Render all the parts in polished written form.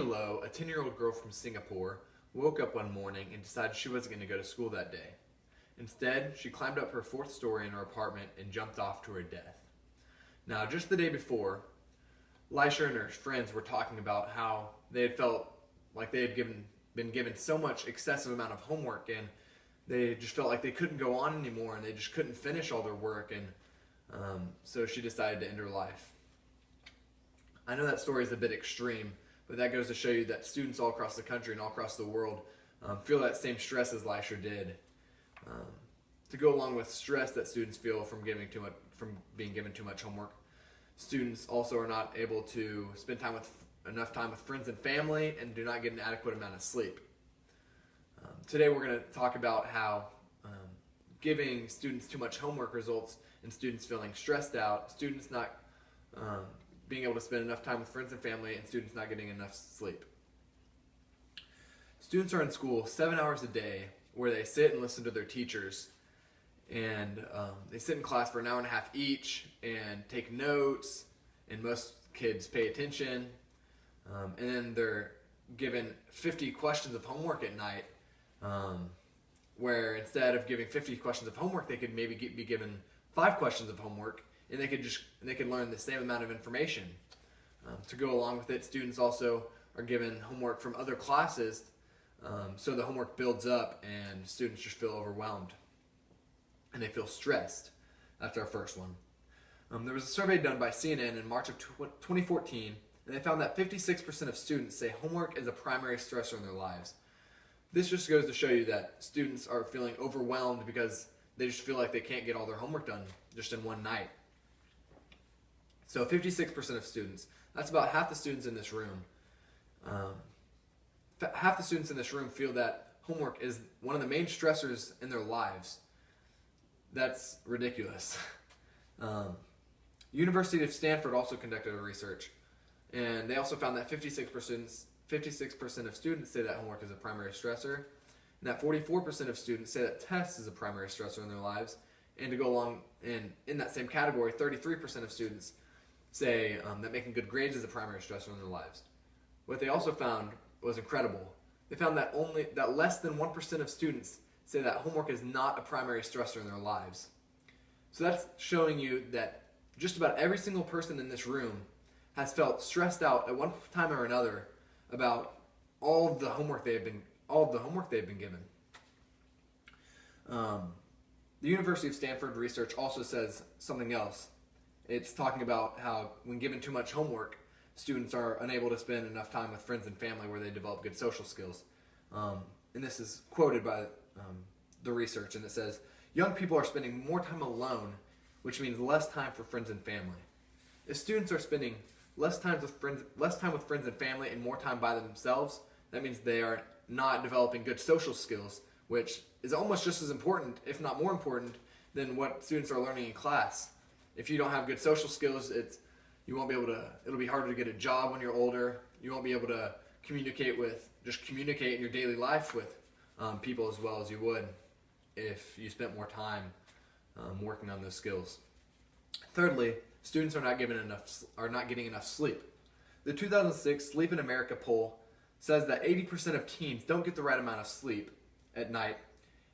Low, a 10-year-old girl from Singapore, woke up one morning and decided she wasn't going to go to school that day. Instead, she climbed up her fourth story in her apartment and jumped off to her death. Now, just the day before, Lisha and her friends were talking about how they had felt like they had been given so much excessive amount of homework, and they just felt like they couldn't go on anymore and they just couldn't finish all their work, and so she decided to end her life. I know that story is a bit extreme, but that goes to show you that students all across the country and all across the world feel that same stress as Lisha did. To go along with stress that students feel from being given too much homework, students also are not able to spend enough time with friends and family and do not get an adequate amount of sleep. Today we're going to talk about how giving students too much homework results in students feeling stressed out, students not being able to spend enough time with friends and family, and students not getting enough sleep. Students are in school 7 hours a day where they sit and listen to their teachers, and they sit in class for an hour and a half each and take notes, and most kids pay attention, and then they're given 50 questions of homework at night, where instead of giving 50 questions of homework, they could maybe be given 5 questions of homework, and they could learn the same amount of information. To go along with it, students also are given homework from other classes, so the homework builds up and students just feel overwhelmed and they feel stressed. That's our first one. There was a survey done by CNN in March of 2014, and they found that 56% of students say homework is a primary stressor in their lives. This just goes to show you that students are feeling overwhelmed because they just feel like they can't get all their homework done just in one night. So 56% of students, that's about half the students in this room. Half the students in this room feel that homework is one of the main stressors in their lives. That's ridiculous. University of Stanford also conducted a research, and they also found that 56% of students say that homework is a primary stressor, and that 44% of students say that tests is a primary stressor in their lives. And to go along in that same category, 33% of students say that making good grades is a primary stressor in their lives. What they also found was incredible. They found that less than 1% of students say that homework is not a primary stressor in their lives. So that's showing you that just about every single person in this room has felt stressed out at one time or another about all of the homework they've been given. The University of Stanford research also says something else. It's talking about how when given too much homework, students are unable to spend enough time with friends and family where they develop good social skills. And this is quoted by the research, and it says, young people are spending more time alone, which means less time for friends and family. If students are spending less time with friends and family and more time by themselves, that means they are not developing good social skills, which is almost just as important, if not more important, than what students are learning in class. If you don't have good social skills, it'll be harder to get a job when you're older. You won't be able to communicate in your daily life with people as well as you would if you spent more time working on those skills. Thirdly, students are not getting enough sleep. The 2006 Sleep in America poll says that 80% of teens don't get the right amount of sleep at night.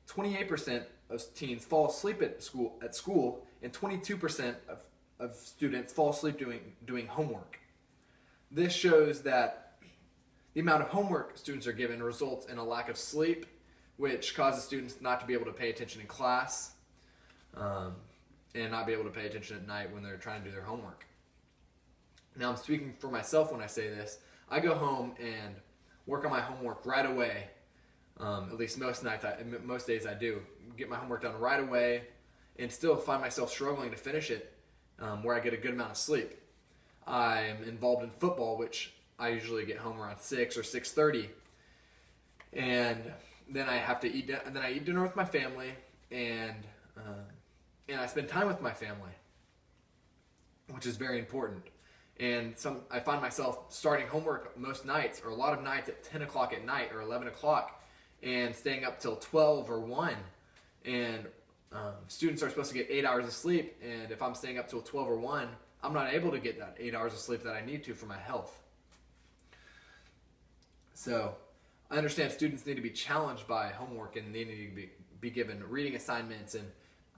28% of teens fall asleep at school, and 22% of students fall asleep doing homework. This shows that the amount of homework students are given results in a lack of sleep, which causes students not to be able to pay attention in class, and not be able to pay attention at night when they're trying to do their homework. Now, I'm speaking for myself when I say this. I go home and work on my homework right away. At least most days I do. Get my homework done right away and still find myself struggling to finish it where I get a good amount of sleep. I'm involved in football, which I usually get home around 6 or 6:30. And then I have to eat and then I eat dinner with my family, and I spend time with my family, which is very important. And I find myself starting homework most nights, or a lot of nights, at 10 o'clock at night or 11 o'clock, and staying up till 12 or 1. And students are supposed to get 8 hours of sleep, and if I'm staying up till 12 or 1, I'm not able to get that 8 hours of sleep that I need to for my health. So I understand students need to be challenged by homework, and they need to be given reading assignments and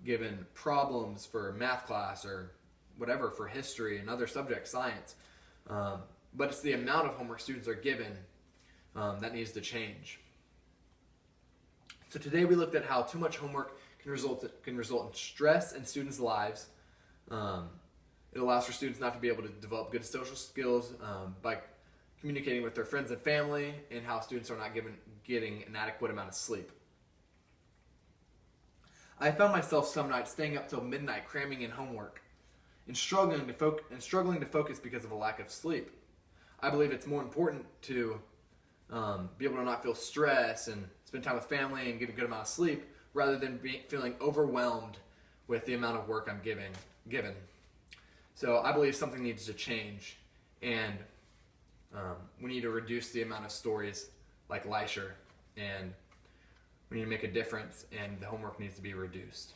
given problems for math class or whatever for history and other subjects, science. But it's the amount of homework students are given that needs to change. So today we looked at how too much homework can result in stress in students' lives. It allows for students not to be able to develop good social skills by communicating with their friends and family, and how students are not getting an adequate amount of sleep. I found myself some nights staying up till midnight cramming in homework and struggling to focus because of a lack of sleep. I believe it's more important to be able to not feel stress and spend time with family and get a good amount of sleep rather than feeling overwhelmed with the amount of work I'm given. So I believe something needs to change, and we need to reduce the amount of stories like Leisure, and we need to make a difference, and the homework needs to be reduced.